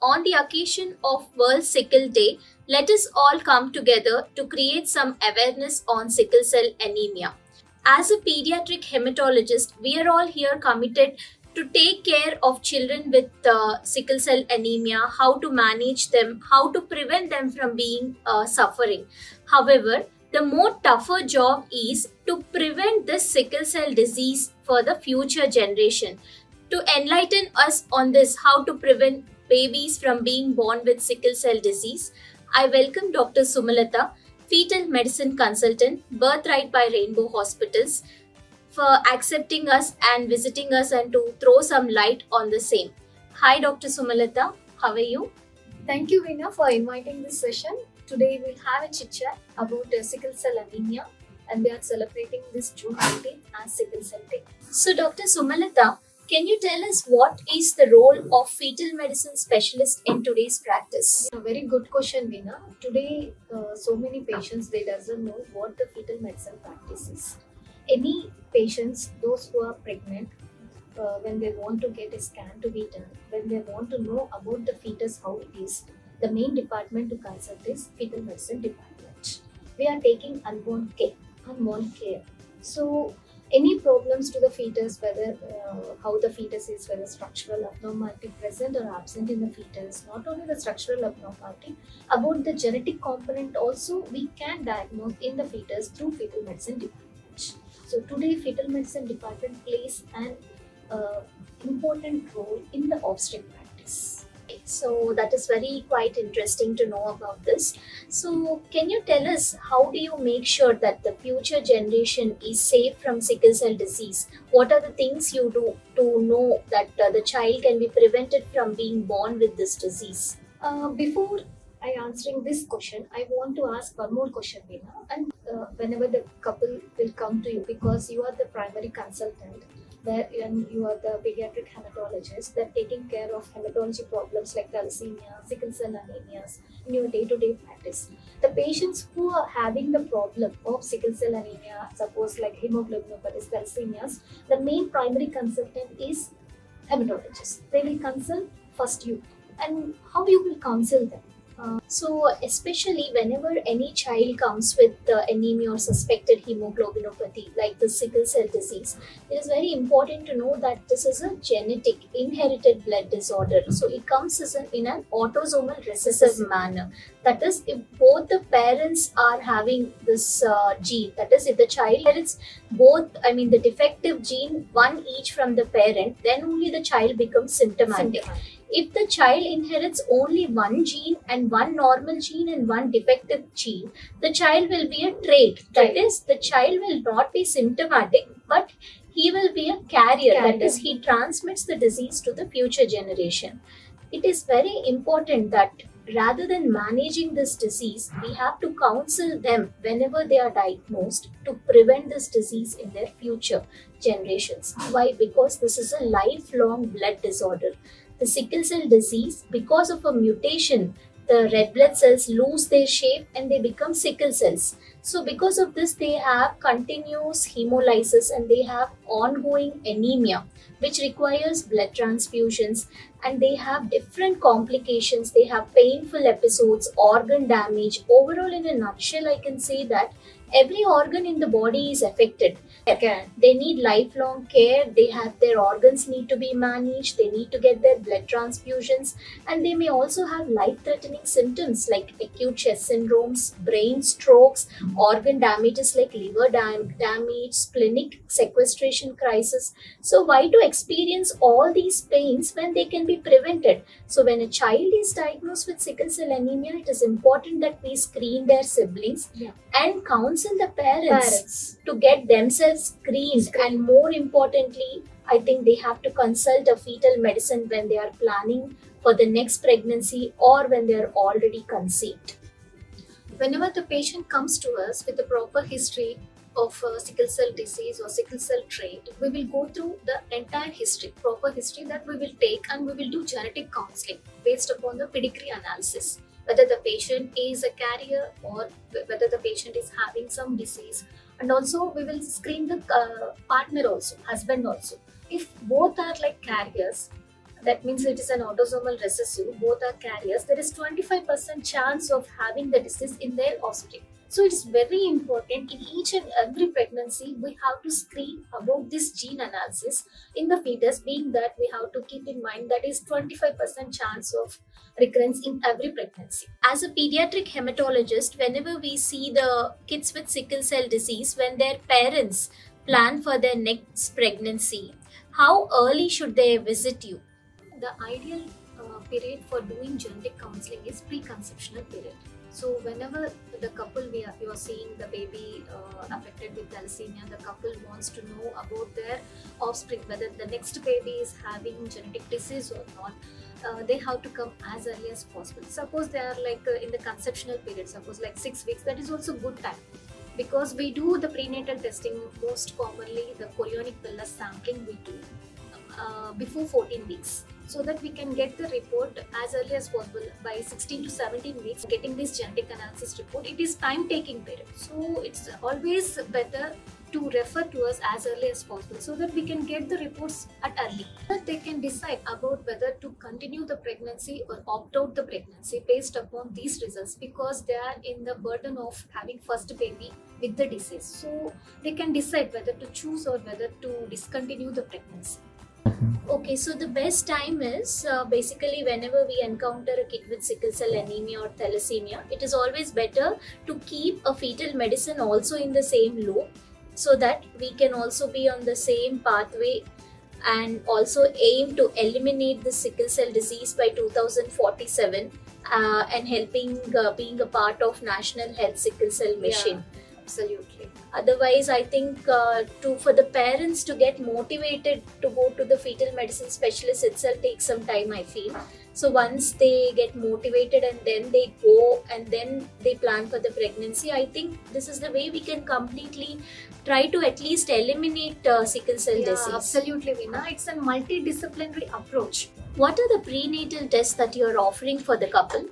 On the occasion of World Sickle Day, let us all come together to create some awareness on sickle cell anemia. As a pediatric hematologist, we are all here committed to take care of children with sickle cell anemia, how to manage them, how to prevent them from being suffering. However, the more tougher job is to prevent this sickle cell disease for the future generation. To enlighten us on this, how to prevent babies from being born with sickle cell disease, I welcome Dr. Sumalata, fetal medicine consultant, Birthright by Rainbow Hospitals, for accepting us and visiting us and to throw some light on the same. Hi, Dr. Sumalata. How are you? Thank you, Veena, for inviting this session. Today we'll have a chit chat about sickle cell anemia, and we are celebrating this June 19th as Sickle Cell Day. So, Dr. Sumalata, can you tell us what is the role of fetal medicine specialist in today's practice? A very good question, Veena. Today, so many patients, they doesn't know what the fetal medicine practice is. Any patients, those who are pregnant, when they want to get a scan to be done, when they want to know about the fetus, how it is, the main department to consult is fetal medicine department. We are taking unborn care. So any problems to the fetus, whether how the fetus is, whether structural abnormality present or absent in the fetus, not only the structural abnormality, about the genetic component also we can diagnose in the fetus through fetal medicine department. So today fetal medicine department plays an important role in the obstetric practice. So that is very quite interesting to know about this. So can you tell us how do you make sure that the future generation is safe from sickle cell disease? What are the things you do to know that the child can be prevented from being born with this disease? Before I answering this question, I want to ask one more question, Veena. And whenever the couple will come to you, because you are the primary consultant, and you are the pediatric hematologist, that taking care of hematology problems like thalassemia, sickle cell anemias in your day-to-day practice. The patients who are having the problem of sickle cell anemia, suppose like hemoglobinopathies, thalassemias, the main primary consultant is hematologist. They will consult first you, and how you will counsel them. So especially whenever any child comes with anemia or suspected hemoglobinopathy like the sickle cell disease, it is very important to know that this is a genetic inherited blood disorder. So it comes as in an autosomal recessive manner. That is, if both the parents are having this gene, that is if the child inherits both, the defective gene, one each from the parent, then only the child becomes symptomatic. If the child inherits only one gene and one normal gene and one defective gene, the child will be a trait. That is, the child will not be symptomatic, but he will be a carrier. That is, he transmits the disease to the future generation. It is very important that rather than managing this disease, we have to counsel them whenever they are diagnosed to prevent this disease in their future generations. Why? Because this is a lifelong blood disorder. The sickle cell disease, because of a mutation, the red blood cells lose their shape and they become sickle cells. So because of this, they have continuous hemolysis and they have ongoing anemia, which requires blood transfusions, and they have different complications. They have painful episodes, organ damage. Overall, in a nutshell, I can say that every organ in the body is affected. They need lifelong care. They have their organs need to be managed. They need to get their blood transfusions, and they may also have life-threatening symptoms like acute chest syndromes, brain strokes, organ damages like liver damage, splenic sequestration crisis. So why to experience all these pains when they can be prevented? So when a child is diagnosed with sickle cell anemia, it is important that we screen their siblings and counsel the parents to get themselves screened. And more importantly, I think they have to consult a fetal medicine when they are planning for the next pregnancy or when they are already conceived. Whenever the patient comes to us with a proper history of sickle cell disease or sickle cell trait, we will go through the entire history, proper history that we will take, and we will do genetic counseling based upon the pedigree analysis. Whether the patient is a carrier or whether the patient is having some disease. And also we will screen the partner also, husband also. If both are like carriers, that means it is an autosomal recessive, both are carriers, there is 25% chance of having the disease in their offspring. So it's very important in each and every pregnancy we have to screen about this gene analysis in the fetus, being that we have to keep in mind that is 25% chance of recurrence in every pregnancy. As a pediatric hematologist, whenever we see the kids with sickle cell disease, when their parents plan for their next pregnancy, how early should they visit you? The ideal period for doing genetic counseling is preconceptional period. So whenever the couple you are seeing the baby affected with thalassemia, the couple wants to know about their offspring, whether the next baby is having genetic disease or not. They have to come as early as possible. Suppose they are like in the conceptional period, suppose like 6 weeks, that is also good time, because we do the prenatal testing most commonly, the chorionic villus sampling we do before 14 weeks, so that we can get the report as early as possible. By 16 to 17 weeks getting this genetic analysis report, it is time taking period, so it's always better to refer to us as early as possible, so that we can get the reports at early. They can decide about whether to continue the pregnancy or opt out the pregnancy based upon these results, because they are in the burden of having first baby with the disease. So they can decide whether to choose or whether to discontinue the pregnancy. Okay, so the best time is basically whenever we encounter a kid with sickle cell anemia or thalassemia, it is always better to keep a fetal medicine also in the same loop, so that we can also be on the same pathway and also aim to eliminate the sickle cell disease by 2047 and helping being a part of National Health Sickle Cell Mission. Yeah. Absolutely. Otherwise, I think for the parents to get motivated to go to the fetal medicine specialist itself takes some time, I feel. So once they get motivated and then they go and then they plan for the pregnancy, I think this is the way we can completely try to at least eliminate sickle cell disease. Absolutely, Veena. It's a multidisciplinary approach. What are the prenatal tests that you are offering for the couple?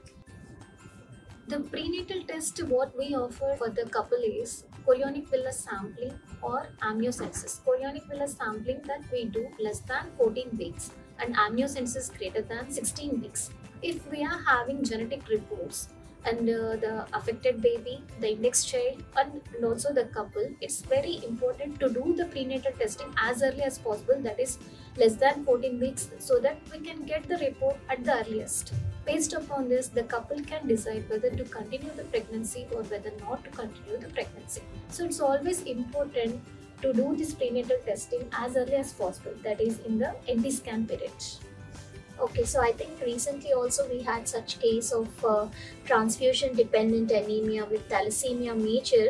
The prenatal test what we offer for the couple is chorionic villus sampling or amniocensus. Chorionic villus sampling that we do less than 14 weeks and amniocensus greater than 16 weeks. If we are having genetic reports and the affected baby, the index child and also the couple, it's very important to do the prenatal testing as early as possible, that is less than 14 weeks, so that we can get the report at the earliest. Based upon this, the couple can decide whether to continue the pregnancy or whether not to continue the pregnancy. So it's always important to do this prenatal testing as early as possible, that is in the NT scan period. Okay, so I think recently also we had such case of transfusion dependent anemia with thalassemia major,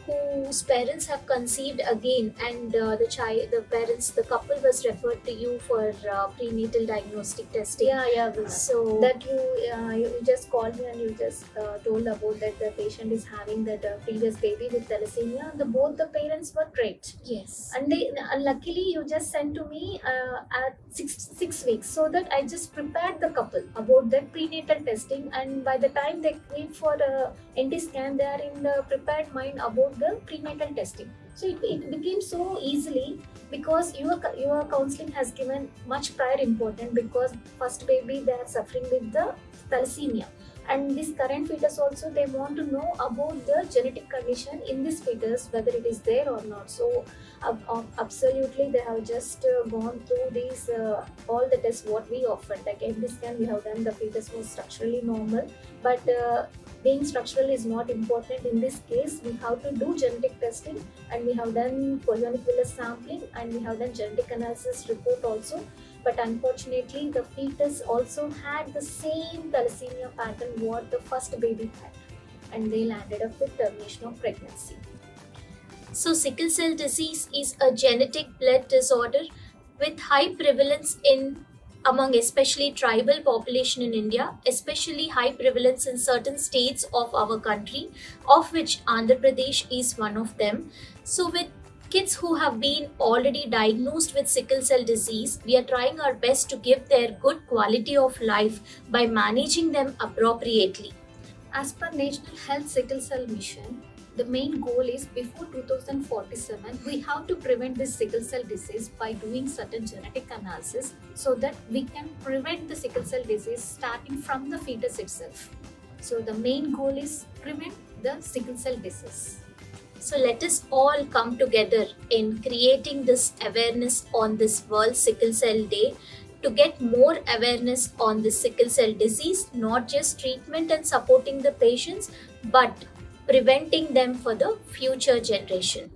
whose parents have conceived again, and the couple was referred to you for prenatal diagnostic testing. Yeah. So that you just called me and you just told about that the patient is having that previous baby with thalassemia. Both the parents were great. yes, And luckily you just sent to me at 6 weeks, so that I just prepared the couple about that prenatal testing, and by the time they came for the NT scan, they are in the prepared mind about the prenatal testing. So it became so easily, because your counseling has given much prior importance, because first baby they are suffering with the thalassemia, and this current fetus also they want to know about the genetic condition in this fetus, whether it is there or not. So absolutely they have just gone through these all the tests what we offered. Like in this scan we have done, the fetus was structurally normal, but being structural is not important in this case. We have to do genetic testing, and we have done chorionic villus sampling, and we have done genetic analysis report also. But unfortunately, the fetus also had the same thalassemia pattern what the first baby had, and they landed up with termination of pregnancy. so sickle cell disease is a genetic blood disorder with high prevalence among especially tribal population in India, especially high prevalence in certain states of our country, of which Andhra Pradesh is one of them. So with kids who have been already diagnosed with sickle cell disease, we are trying our best to give their good quality of life by managing them appropriately. As per National Health Sickle Cell Mission, The main goal is before 2047, we have to prevent this sickle cell disease by doing certain genetic analysis so that we can prevent the sickle cell disease starting from the fetus itself. So the main goal is prevent the sickle cell disease. So let us all come together in creating this awareness on this World Sickle Cell Day to get more awareness on the sickle cell disease, not just treatment and supporting the patients, but preventing them for the future generation.